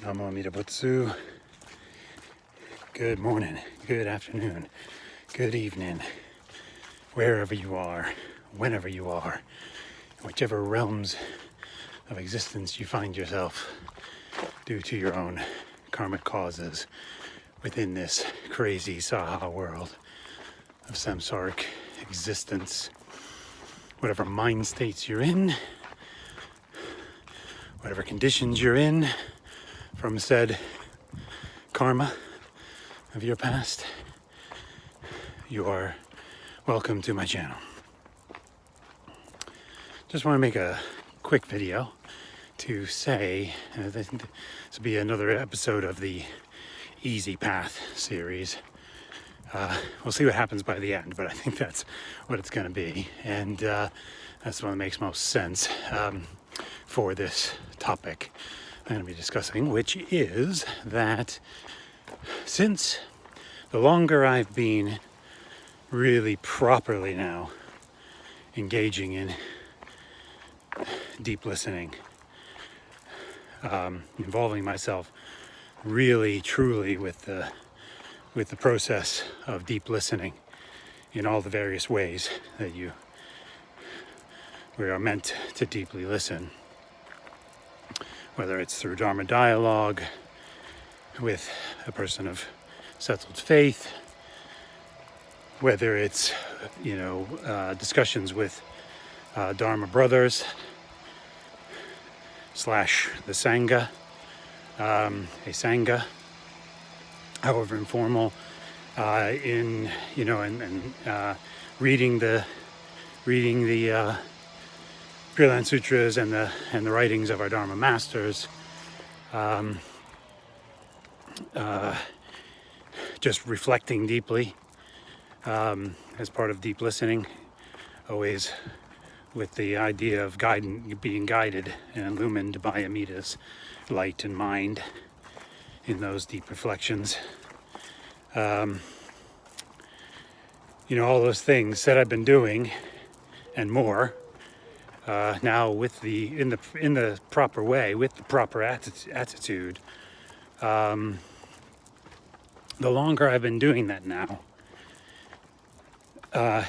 Namo Amida Butsu. Good morning, good afternoon, good evening, wherever you are, whenever you are, whichever realms of existence you find yourself due to your own karmic causes within this crazy Saha world of samsaric existence. Whatever mind states you're in, whatever conditions you're in from said karma of your past, you are welcome to my channel. Just want to make a quick video to say this will be another episode of the Easy Path series. We'll see what happens by the end, but I think that's what it's going to be, and that's the one that makes most sense for this topic I'm going to be discussing, which is that since the longer I've been really properly now engaging in deep listening, involving myself really truly with the process of deep listening in all the various ways that we are meant to deeply listen, whether it's through Dharma Dialogue with a person of settled faith, whether it's discussions with Dharma brothers / the Sangha, a Sangha, however informal, in reading the Pure Land Sutras and the writings of our Dharma masters, just reflecting deeply as part of deep listening, always with the idea of being guided and illumined by Amida's light and mind in those deep reflections. All those things that I've been doing and more, now with in the proper way, with the proper attitude. The longer I've been doing that now,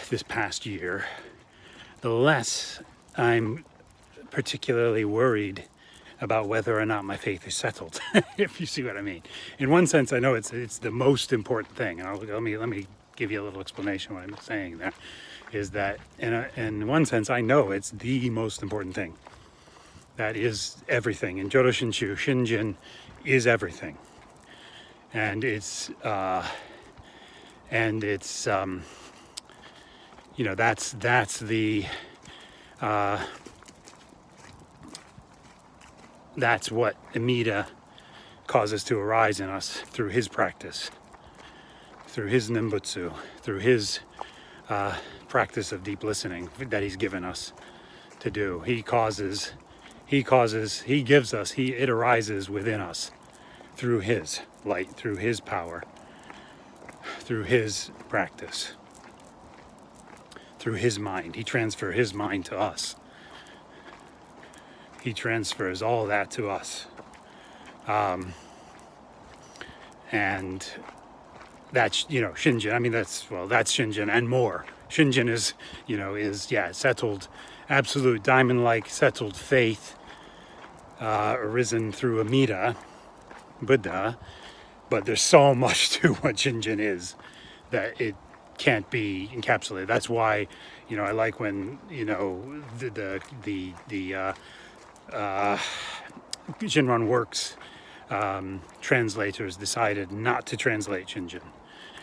this past year, the less I'm particularly worried about whether or not my faith is settled, if you see what I mean. In one sense, I know it's the most important thing. And let me give you a little explanation what I'm saying there. Is that in one sense, I know it's the most important thing. That is everything. In Jodo Shinshu, Shinjin is everything. And it's that's what Amida causes to arise in us through his practice, through his nimbutsu, through his practice of deep listening that he's given us to do. It arises within us through his light, through his power, through his practice, through his mind. He transfers his mind to us. He transfers all that to us. And that's, Shinjin. I mean, that's Shinjin and more. Shinjin is settled, absolute diamond-like settled faith, arisen through Amida, Buddha, but there's so much to what Shinjin is that it can't be encapsulated. That's why, I like when, the Shinran Works translators decided not to translate Shinjin,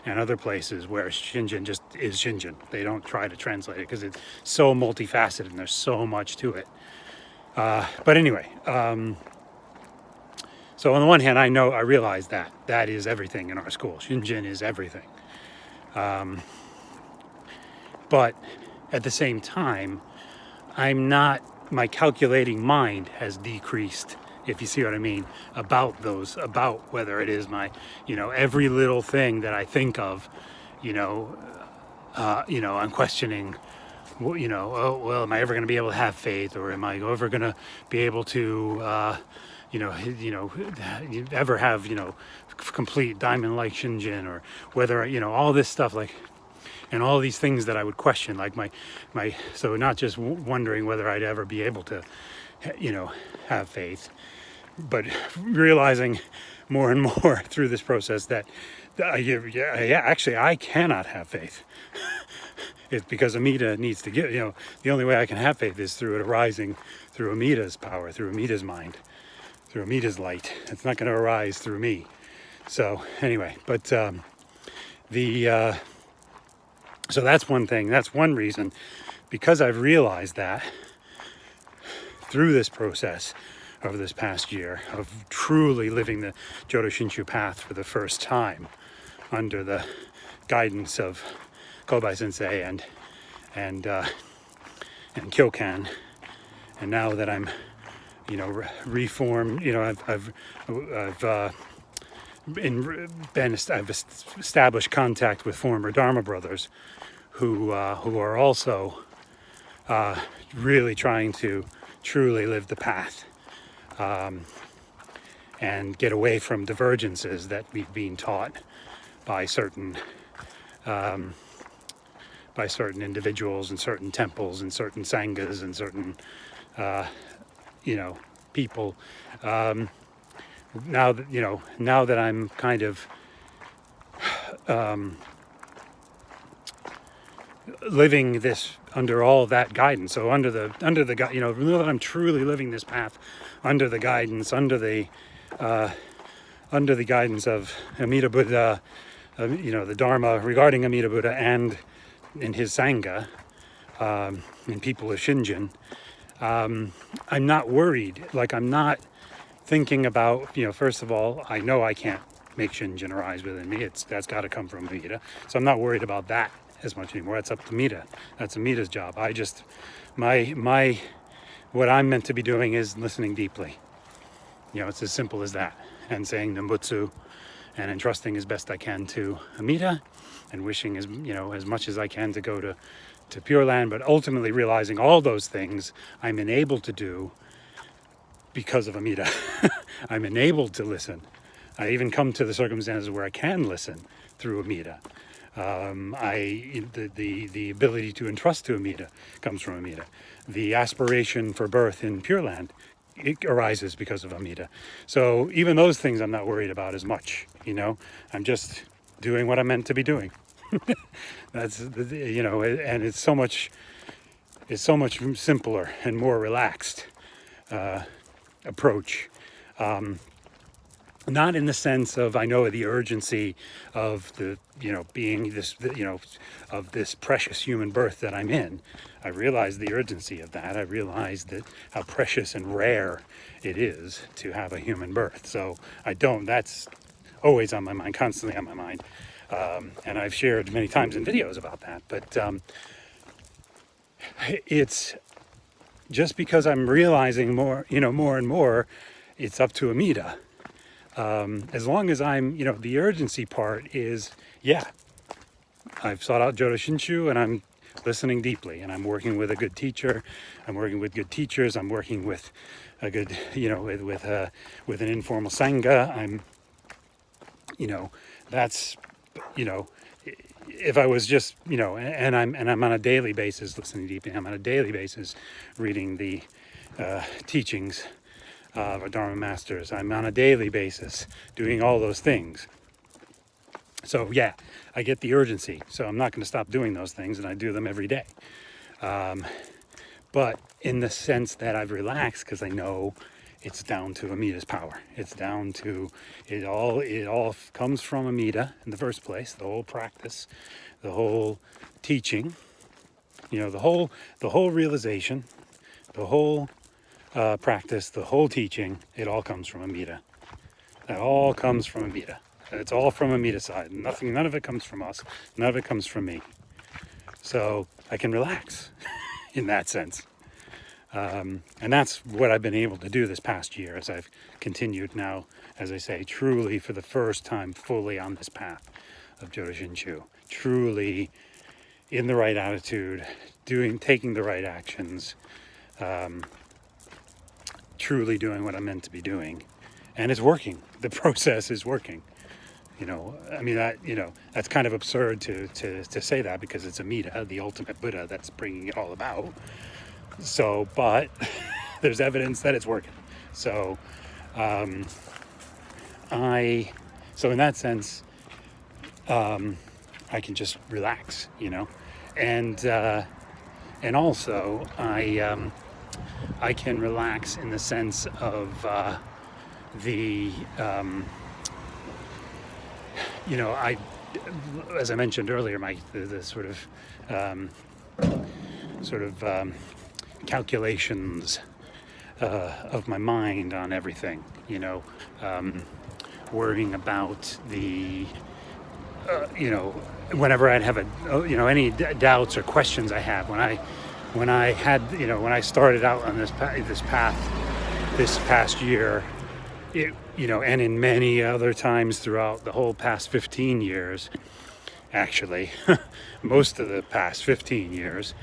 and other places where Shinjin just is Shinjin. They don't try to translate it because it's so multifaceted and there's so much to it. But anyway, so on the one hand, I realize that is everything in our school. Shinjin is everything. But at the same time, my calculating mind has decreased, if you see what I mean, about whether it is my, every little thing that I think of, I'm questioning oh, well, am I ever going to be able to have faith, or am I ever going to be able to, ever have, complete diamond-like Shinjin, or whether, all this stuff, like, and all these things that I would question, like so not just wondering whether I'd ever be able to, have faith, but realizing more and more through this process that actually I cannot have faith. It's because Amida needs to give, the only way I can have faith is through it arising through Amida's power, through Amida's mind, through Amida's light. It's not going to arise through me. So anyway, but so that's one thing. That's one reason, because I've realized that through this process over this past year of truly living the Jodo Shinshu path for the first time under the guidance of Kobai Sensei and Kyokan, and now that I'm, reformed, I've established contact with former Dharma brothers who are also really trying to truly live the path, and get away from divergences that we've been taught by certain individuals and certain temples and certain sanghas and certain people. Now that I'm kind of living this under all that guidance, so under the now that I'm truly living this path under the guidance, under the guidance of Amida Buddha, the Dharma regarding Amida Buddha and in his Sangha, and people of Shinjin, I'm not worried. Like, I'm not thinking about, first of all, I know I can't make Shinjin arise within me. That's got to come from Amida. So I'm not worried about that as much anymore. That's up to Amida. That's Amida's job. I just, what I'm meant to be doing is listening deeply. It's as simple as that. And saying Nembutsu and entrusting as best I can to Amida, and wishing as much as I can to go to Pure Land, but ultimately realizing all those things I'm enabled to do because of Amida. I'm enabled to listen. I even come to the circumstances where I can listen through Amida. The ability to entrust to Amida comes from Amida. The aspiration for birth in Pure Land, it arises because of Amida. So even those things I'm not worried about as much. I'm just doing what I'm meant to be doing. That's and it's so much simpler and more relaxed approach. Not in the sense of, I know the urgency of the being this of this precious human birth that I'm in. I realize the urgency of that. I realize that how precious and rare it is to have a human birth. So that's always on my mind, constantly on my mind. And I've shared many times in videos about that, but it's just because I'm realizing more and more, it's up to Amida. As long as I'm, the urgency part is, I've sought out Jodo Shinshu and I'm listening deeply, and I'm working with a good teacher. I'm working with good teachers. I'm working with a good, with an informal Sangha. I'm, that's, if I was just, and I'm on a daily basis listening deeply. I'm on a daily basis reading the teachings of our Dharma masters. I'm on a daily basis doing all those things. So I get the urgency. So I'm not going to stop doing those things, and I do them every day. But in the sense that I've relaxed, because I know it's down to Amida's power. It's down to it all comes from Amida in the first place. The whole practice, the whole teaching, the whole realization, the whole practice, the whole teaching. It all comes from Amida. That all comes from Amida. It's all from Amida's side. None of it comes from us. None of it comes from me. So I can relax in that sense. And that's what I've been able to do this past year as I've continued now, as I say, truly for the first time fully on this path of Jodo Shinshu. Truly in the right attitude, taking the right actions, truly doing what I'm meant to be doing, and it's working. The process is working. I mean, that's kind of absurd to say that, because it's Amida, the ultimate Buddha, that's bringing it all about. So, but there's evidence that it's working. So, so in that sense, I can just relax, and also I can relax in the sense of I, as I mentioned earlier, the sort of calculations of my mind on everything, worrying about whenever I'd have any doubts or questions I have when I started out on this path this past year, and in many other times throughout the whole past 15 years, actually, most of the past 15 years,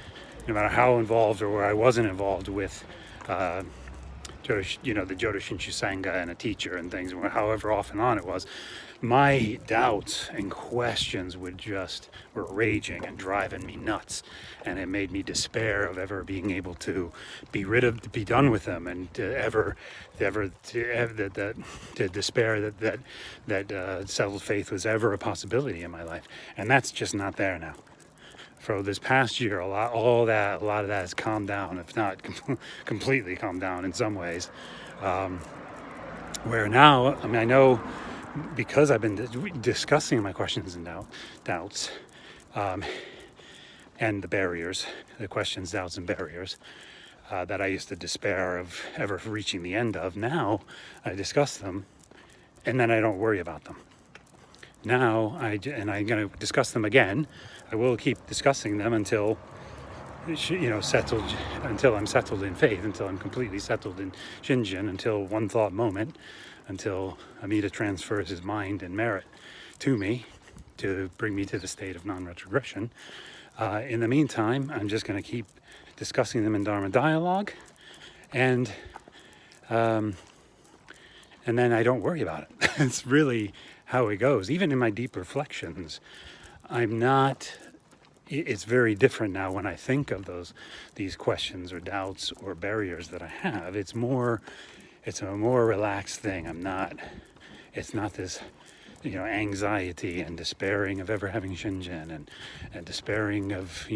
no matter how involved or where I wasn't involved with, Jodo, the Jodo Shinshu Sangha and a teacher and things, however off and on it was, my doubts and questions were raging and driving me nuts, and it made me despair of ever being able to be done with them, and to despair that settled faith was ever a possibility in my life, and that's just not there now. For this past year, a lot of that has calmed down, if not completely calmed down in some ways. Where now, I mean, I know, because I've been discussing my questions and doubts, and the barriers, the questions, doubts, and barriers that I used to despair of ever reaching the end of. Now I discuss them, and then I don't worry about them. Now I'm going to discuss them again. I will keep discussing them until settled, until I'm settled in faith, until I'm completely settled in Shinjin, until one thought moment, until Amida transfers his mind and merit to me to bring me to the state of non-retrogression. In the meantime, I'm just going to keep discussing them in Dharma Dialogue, and then I don't worry about it. It's really how it goes. Even in my deep reflections, it's very different now when I think of these questions or doubts or barriers that I have. It's a more relaxed thing. It's not this, anxiety and despairing of ever having Shinjin, and despairing of,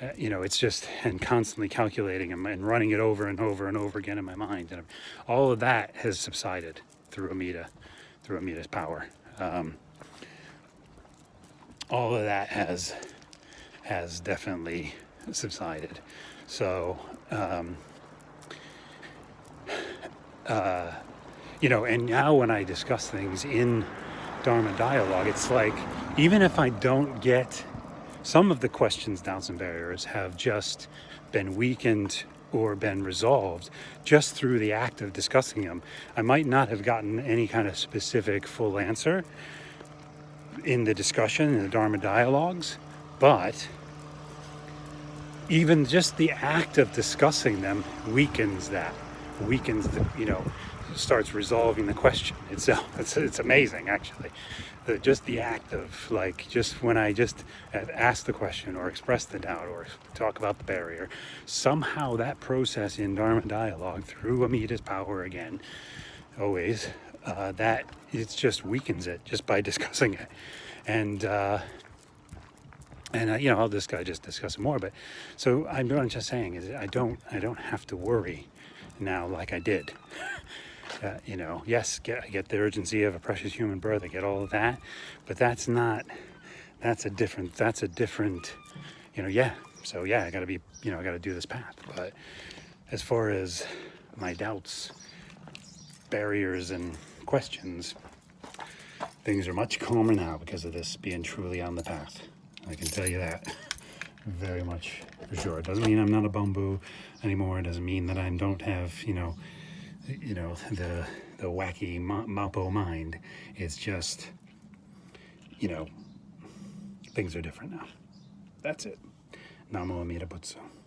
it's just, and constantly calculating and running it over and over and over again in my mind. And all of that has subsided through Amida's power. All of that has definitely subsided. So, and now when I discuss things in Dharma Dialogue, it's like, even if I don't get, some of the questions, doubts, and barriers have just been weakened or been resolved just through the act of discussing them. I might not have gotten any kind of specific full answer in the discussion, in the Dharma Dialogues, but even just the act of discussing them weakens the, starts resolving the question itself. It's amazing, actually. Just the act of, just when I just ask the question or express the doubt or talk about the barrier, somehow that process in Dharma Dialogue, through Amida's power again, always, that it just weakens it just by discussing it. And I'll just discuss it more. But so what I'm just saying is, I don't have to worry now like I did. Yes, I get the urgency of a precious human birth. I get all of that, but that's a different. So I got to be, I got to do this path. But as far as my doubts, barriers, and questions, things are much calmer now because of this being truly on the path. I can tell you that very much for sure. It doesn't mean I'm not a bamboo anymore. It doesn't mean that I don't have, the wacky Mapo mind. It's just, things are different now. That's it. Namo Amida Butsu.